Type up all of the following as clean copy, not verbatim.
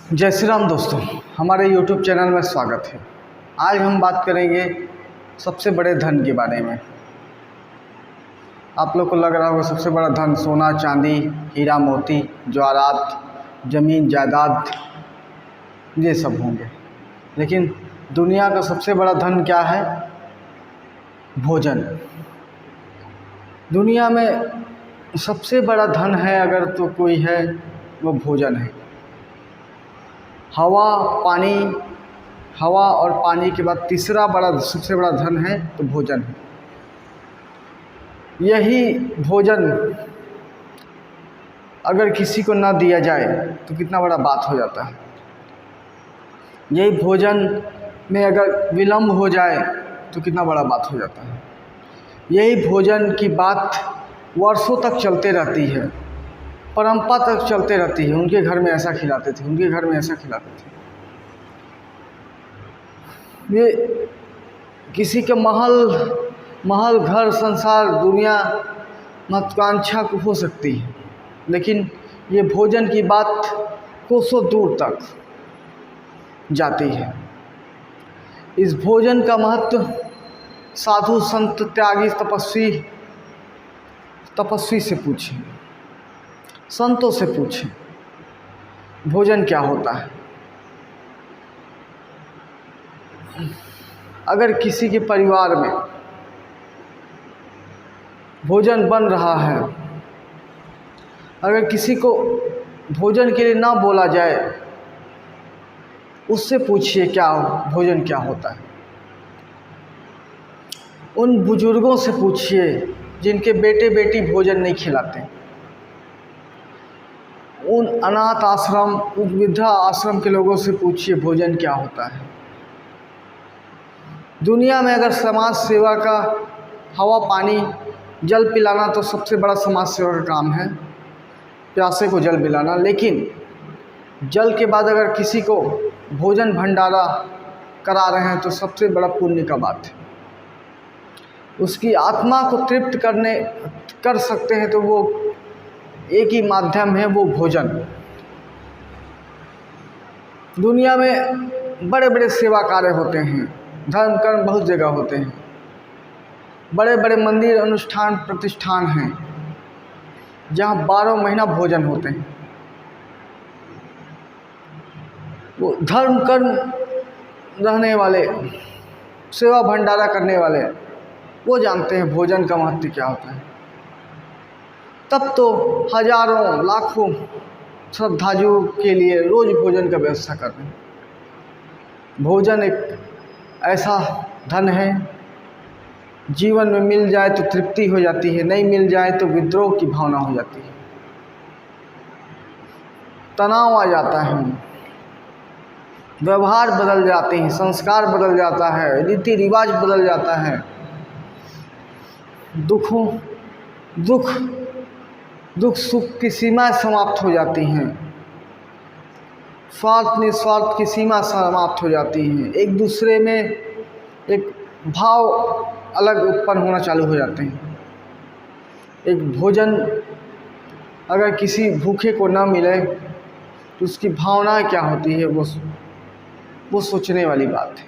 जय श्री राम दोस्तों, हमारे YouTube चैनल में स्वागत है। आज हम बात करेंगे सबसे बड़े धन के बारे में। आप लोग को लग रहा होगा सबसे बड़ा धन सोना चांदी हीरा मोती जवाहरात ज़मीन जायदाद ये सब होंगे, लेकिन दुनिया का सबसे बड़ा धन क्या है? भोजन। दुनिया में सबसे बड़ा धन है अगर तो कोई है वो भोजन है। हवा और पानी के बाद तीसरा सबसे बड़ा धन है तो भोजन है। यही भोजन अगर किसी को ना दिया जाए तो कितना बड़ा बात हो जाता है। यही भोजन में अगर विलम्ब हो जाए तो कितना बड़ा बात हो जाता है। यही भोजन की बात वर्षों तक चलते रहती है, परंपरा तक चलते रहती है। उनके घर में ऐसा खिलाते थे, उनके घर में ऐसा खिलाते थे। ये किसी के महल घर संसार दुनिया महत्वाकांक्षा हो सकती है, लेकिन ये भोजन की बात कोसों दूर तक जाती है। इस भोजन का महत्व साधु संत त्यागी तपस्वी से पूछें, संतों से पूछें भोजन क्या होता है। अगर किसी के परिवार में भोजन बन रहा है, अगर किसी को भोजन के लिए ना बोला जाए, उससे पूछिए क्या भोजन क्या होता है। उन बुजुर्गों से पूछिए जिनके बेटे बेटी भोजन नहीं खिलाते। उन अनाथ आश्रम उन वृद्धा आश्रम के लोगों से पूछिए भोजन क्या होता है। दुनिया में अगर समाज सेवा का हवा पानी जल पिलाना तो सबसे बड़ा समाज सेवा का काम है, प्यासे को जल पिलाना। लेकिन जल के बाद अगर किसी को भोजन भंडारा करा रहे हैं तो सबसे बड़ा पुण्य का बात है। उसकी आत्मा को तृप्त कर सकते हैं तो वो एक ही माध्यम है, वो भोजन। दुनिया में बड़े बड़े सेवा कार्य होते हैं, धर्म कर्म बहुत जगह होते हैं, बड़े बड़े मंदिर अनुष्ठान प्रतिष्ठान हैं जहाँ 12 महीना भोजन होते हैं। वो धर्म कर्म रहने वाले सेवा भंडारा करने वाले वो जानते हैं भोजन का महत्व क्या होता है। तब तो हजारों लाखों श्रद्धालुओं के लिए रोज़ भोजन का व्यवस्था कर रहे हैं। भोजन एक ऐसा धन है, जीवन में मिल जाए तो तृप्ति हो जाती है, नहीं मिल जाए तो विद्रोह की भावना हो जाती है, तनाव आ जाता है, व्यवहार बदल जाते हैं, संस्कार बदल जाता है, रीति रिवाज बदल जाता है, दुख सुख की सीमा समाप्त हो जाती हैं, स्वार्थ निस्वार्थ की सीमा समाप्त हो जाती हैं, एक दूसरे में एक भाव अलग उत्पन्न होना चालू हो जाते हैं। एक भोजन अगर किसी भूखे को ना मिले तो उसकी भावना क्या होती है वो सोचने वाली बात है।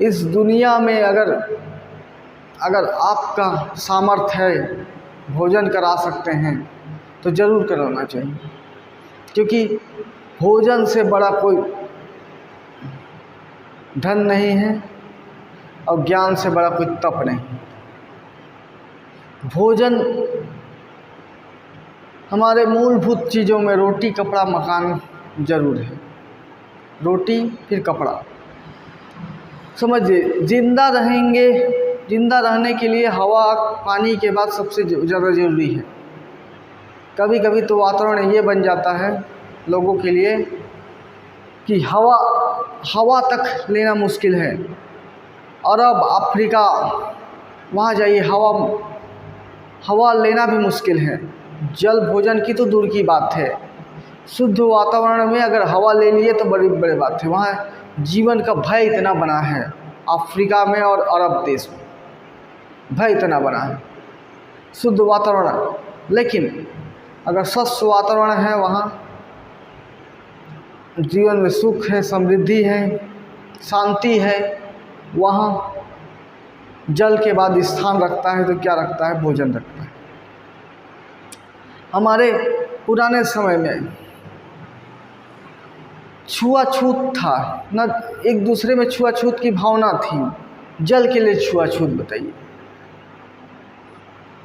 इस दुनिया में अगर आपका सामर्थ्य है भोजन करा सकते हैं तो ज़रूर कराना चाहिए, क्योंकि भोजन से बड़ा कोई धन नहीं है और ज्ञान से बड़ा कोई तप नहीं। भोजन हमारे मूलभूत चीज़ों में रोटी कपड़ा मकान जरूर है। रोटी फिर कपड़ा। समझिए, जिंदा रहने के लिए हवा पानी के बाद सबसे ज़्यादा ज़रूरी है। कभी कभी तो वातावरण ये बन जाता है लोगों के लिए कि हवा तक लेना मुश्किल है। अरब अफ्रीका वहाँ जाइए, हवा लेना भी मुश्किल है। जल भोजन की तो दूर की बात है, शुद्ध वातावरण में अगर हवा ले लिए तो बड़ी बात है। वहाँ जीवन का भय इतना बना है, अफ्रीका में और अरब देश में भय इतना बना है, शुद्ध वातावरण। लेकिन अगर स्वस्थ वातावरण है वहाँ जीवन में सुख है, समृद्धि है, शांति है, वहाँ जल के बाद स्थान रखता है तो क्या रखता है? भोजन रखता है। हमारे पुराने समय में छुआछूत था न, एक दूसरे में छुआछूत की भावना थी। जल के लिए छुआछूत बताइए,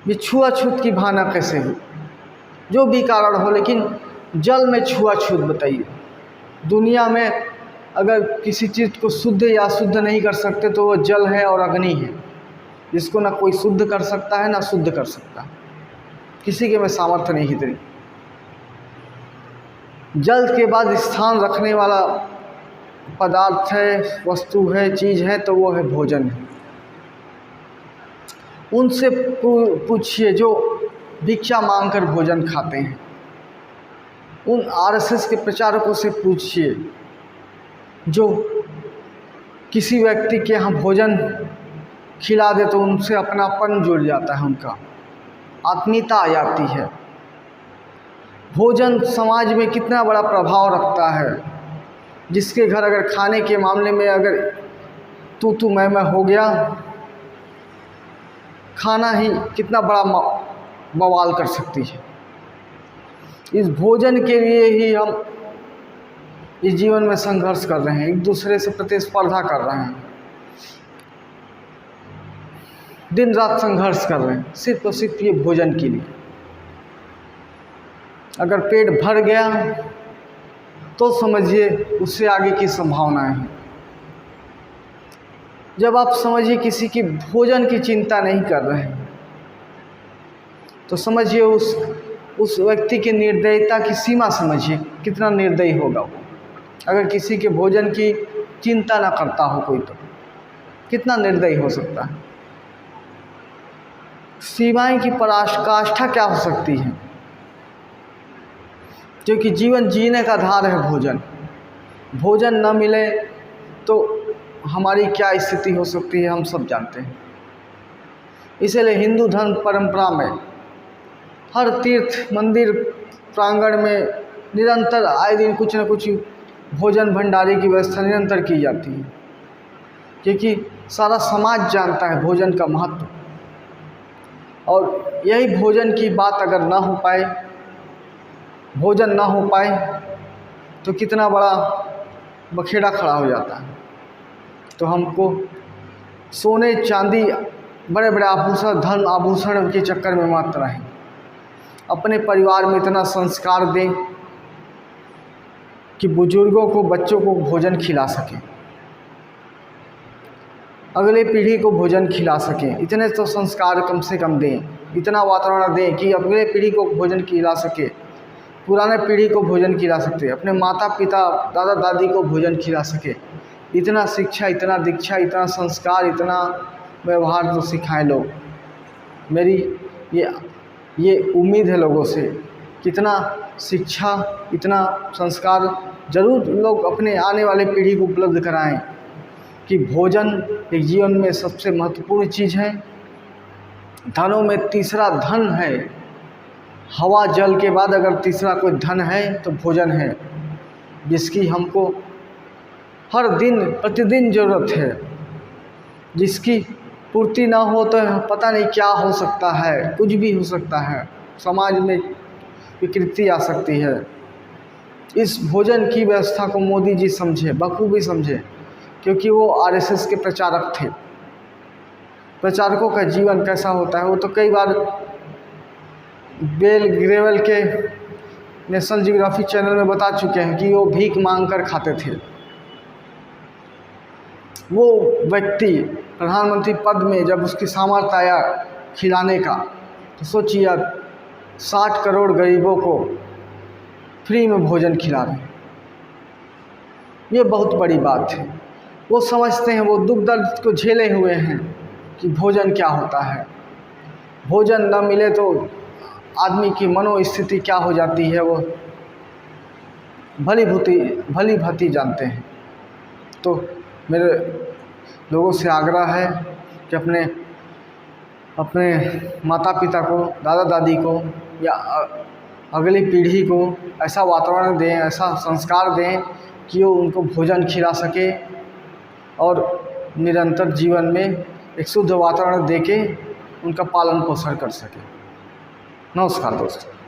ये छुआछूत की भावना कैसे हुई? जो भी कारण हो, लेकिन जल में छुआछूत बताइए। दुनिया में अगर किसी चीज़ को शुद्ध या अशुद्ध नहीं कर सकते तो वो जल है और अग्नि है, जिसको ना कोई शुद्ध कर सकता है ना शुद्ध कर सकता है। किसी के में सामर्थ्य नहीं इतनी। जल के बाद स्थान रखने वाला पदार्थ है, वस्तु है, चीज़ है, तो वो है भोजन है। उनसे पूछिए जो भिक्षा मांगकर भोजन खाते हैं, उन आरएसएस के प्रचारकों से पूछिए जो किसी व्यक्ति के यहाँ भोजन खिला दे तो उनसे अपनापन जुड़ जाता है, उनका आत्मीयता आ जाती है। भोजन समाज में कितना बड़ा प्रभाव रखता है। जिसके घर अगर खाने के मामले में अगर तू मैं हो गया, खाना ही कितना बड़ा बवाल कर सकती है। इस भोजन के लिए ही हम इस जीवन में संघर्ष कर रहे हैं, एक दूसरे से प्रतिस्पर्धा कर रहे हैं, दिन रात संघर्ष कर रहे हैं सिर्फ और सिर्फ ये भोजन के लिए। अगर पेट भर गया तो समझिए उससे आगे की संभावनाएं हैं। जब आप समझिए किसी की भोजन की चिंता नहीं कर रहे हैं तो समझिए उस व्यक्ति की निर्दयता की सीमा समझिए कितना निर्दयी होगा वो। अगर किसी के भोजन की चिंता ना करता हो कोई तो कितना निर्दयी हो सकता है। सीमाएं की पराकाष्ठा क्या हो सकती है, क्योंकि जीवन जीने का आधार है भोजन। भोजन न मिले तो हमारी क्या स्थिति हो सकती है हम सब जानते हैं। इसलिए हिंदू धर्म परंपरा में हर तीर्थ मंदिर प्रांगण में निरंतर आए दिन कुछ न कुछ भोजन भंडारे की व्यवस्था निरंतर की जाती है, क्योंकि सारा समाज जानता है भोजन का महत्व। और यही भोजन की बात अगर ना हो पाए, भोजन ना हो पाए तो कितना बड़ा बखेड़ा खड़ा हो जाता है। तो हमको सोने चांदी बड़े बड़े आभूषण धन आभूषण के चक्कर में मत रहें। अपने परिवार में इतना संस्कार दें कि बुजुर्गों को बच्चों को भोजन खिला सकें, अगले पीढ़ी को भोजन खिला सकें। इतने तो संस्कार कम से कम दें, इतना वातावरण दें कि अगले पीढ़ी को भोजन खिला सके, पुराने पीढ़ी को भोजन खिला सकते, अपने माता पिता दादा दादी को भोजन खिला सके। इतना शिक्षा, इतना दीक्षा, इतना संस्कार, इतना व्यवहार तो सिखाएं लोग। मेरी ये उम्मीद है लोगों से, कितना शिक्षा इतना संस्कार ज़रूर लोग अपने आने वाले पीढ़ी को उपलब्ध कराएं कि भोजन एक जीवन में सबसे महत्वपूर्ण चीज़ है। धनों में तीसरा धन है, हवा जल के बाद अगर तीसरा कोई धन है तो भोजन है, जिसकी हमको हर दिन प्रतिदिन ज़रूरत है। जिसकी पूर्ति ना हो तो पता नहीं क्या हो सकता है, कुछ भी हो सकता है, समाज में विकृति आ सकती है। इस भोजन की व्यवस्था को मोदी जी समझे, बखूबी समझे, क्योंकि वो आरएसएस के प्रचारक थे। प्रचारकों का जीवन कैसा होता है वो तो कई बार बेल ग्रेवल के नेशनल ज्योग्राफी चैनल में बता चुके हैं कि वो भीख मांग कर खाते थे। वो व्यक्ति प्रधानमंत्री पद में जब उसकी सामर्थ्य आया खिलाने का, तो सोचिए 60 करोड़ गरीबों को फ्री में भोजन खिला रहे हैं। ये बहुत बड़ी बात है। वो समझते हैं, वो दुख दर्द को झेले हुए हैं कि भोजन क्या होता है। भोजन न मिले तो आदमी की मनोस्थिति क्या हो जाती है वो भली भांति जानते हैं। तो मेरे लोगों से आग्रह है कि अपने माता पिता को, दादा दादी को या अगली पीढ़ी को ऐसा वातावरण दें, ऐसा संस्कार दें कि वो उनको भोजन खिला सके और निरंतर जीवन में एक शुद्ध वातावरण देके उनका पालन पोषण कर सके। नमस्कार दोस्तों।